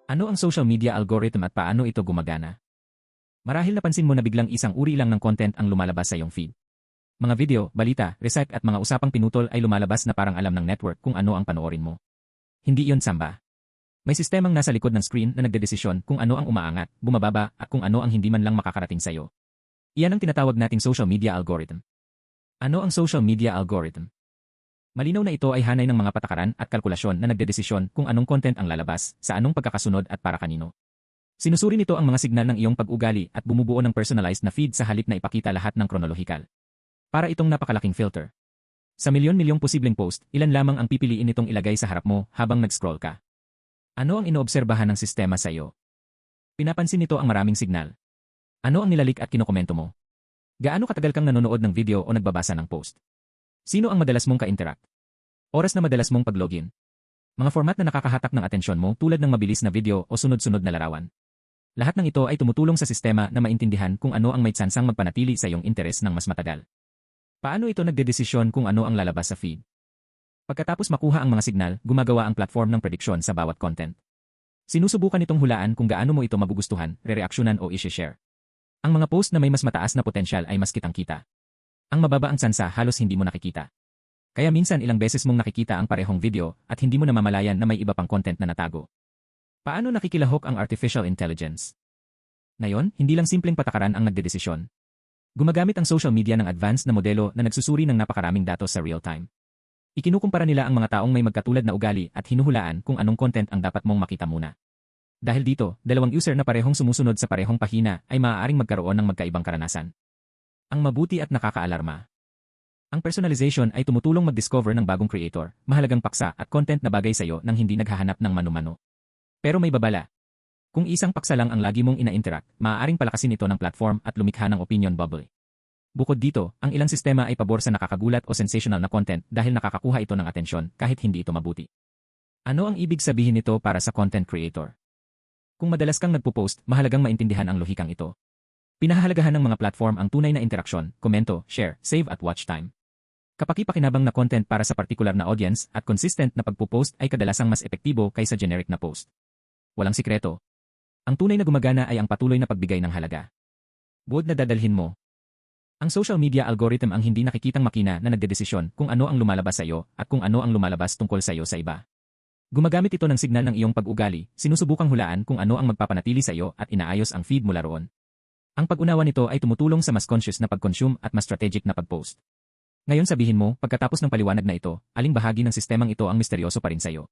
Ano ang social media algorithm at paano ito gumagana? Marahil napansin mo na biglang isang uri lang ng content ang lumalabas sa iyong feed. Mga video, balita, recipe at mga usapang pinutol ay lumalabas na parang alam ng network kung ano ang panoorin mo. Hindi iyon samba. May sistemang nasa likod ng screen na nagdedesisyon kung ano ang umaangat, bumababa at kung ano ang hindi man lang makakarating sa iyo. Iyan ang tinatawag nating social media algorithm. Ano ang social media algorithm? Malinaw na ito ay hanay ng mga patakaran at kalkulasyon na nagdedesisyon kung anong content ang lalabas, sa anong pagkakasunod at para kanino. Sinusuri nito ang mga signal ng iyong pag-ugali at bumubuo ng personalized na feed sa halip na ipakita lahat ng kronolohikal. Para itong napakalaking filter. Sa milyon-milyong posibleng post, ilan lamang ang pipiliin nitong ilagay sa harap mo habang nag-scroll ka. Ano ang inoobserbahan ng sistema sa iyo? Pinapansin nito ang maraming signal. Ano ang nilalik at kinokomento mo? Gaano katagal kang nanonood ng video o nagbabasa ng post? Sino ang madalas mong ka-interact? Oras na madalas mong pag-login? Mga format na nakakahatak ng atensyon mo tulad ng mabilis na video o sunod-sunod na larawan. Lahat ng ito ay tumutulong sa sistema na maintindihan kung ano ang may tsansang magpanatili sa iyong interes ng mas matagal. Paano ito nagdedesisyon kung ano ang lalabas sa feed? Pagkatapos makuha ang mga signal, gumagawa ang platform ng prediksyon sa bawat content. Sinusubukan itong hulaan kung gaano mo ito magugustuhan, re-reaksyonan o i-share. Ang mga post na may mas mataas na potensyal ay mas kitang-kita. Ang mababa ang tsansa halos hindi mo nakikita. Kaya minsan ilang beses mong nakikita ang parehong video at hindi mo namamalayan na may iba pang content na natago. Paano nakikilahok ang artificial intelligence? Ngayon, hindi lang simpleng patakaran ang nagdedesisyon. Gumagamit ang social media ng advanced na modelo na nagsusuri ng napakaraming datos sa real time. Ikinukumpara nila ang mga taong may magkatulad na ugali at hinuhulaan kung anong content ang dapat mong makita muna. Dahil dito, dalawang user na parehong sumusunod sa parehong pahina ay maaaring magkaroon ng magkaibang karanasan. Ang mabuti at nakakaalarma. Ang personalization ay tumutulong mag-discover ng bagong creator, mahalagang paksa at content na bagay sa iyo nang hindi naghahanap ng mano-mano. Pero may babala. Kung isang paksa lang ang lagi mong ina-interact, maaaring palakasin ito ng platform at lumikha ng opinion bubble. Bukod dito, ang ilang sistema ay pabor sa nakakagulat o sensational na content dahil nakakakuha ito ng atensyon kahit hindi ito mabuti. Ano ang ibig sabihin nito para sa content creator? Kung madalas kang nagpo-post, mahalagang maintindihan ang lohikang ito. Pinahahalagahan ng mga platform ang tunay na interaksyon, komento, share, save at watch time. Kapaki-pakinabang na content para sa partikular na audience at consistent na pagpo-post ay kadalasang mas epektibo kaysa generic na post. Walang sikreto. Ang tunay na gumagana ay ang patuloy na pagbigay ng halaga. Buod na dadalhin mo. Ang social media algorithm ang hindi nakikitang makina na nagdedesisyon kung ano ang lumalabas sa iyo at kung ano ang lumalabas tungkol sa iyo sa iba. Gumagamit ito ng signal ng iyong pag-ugali, sinusubukang hulaan kung ano ang magpapanatili sa iyo at inaayos ang feed mula roon. Ang pag-unawa nito ay tumutulong sa mas conscious na pag-consume at mas strategic na pag-post. Ngayon sabihin mo, pagkatapos ng paliwanag na ito, aling bahagi ng sistemang ito ang misteryoso pa rin sa iyo?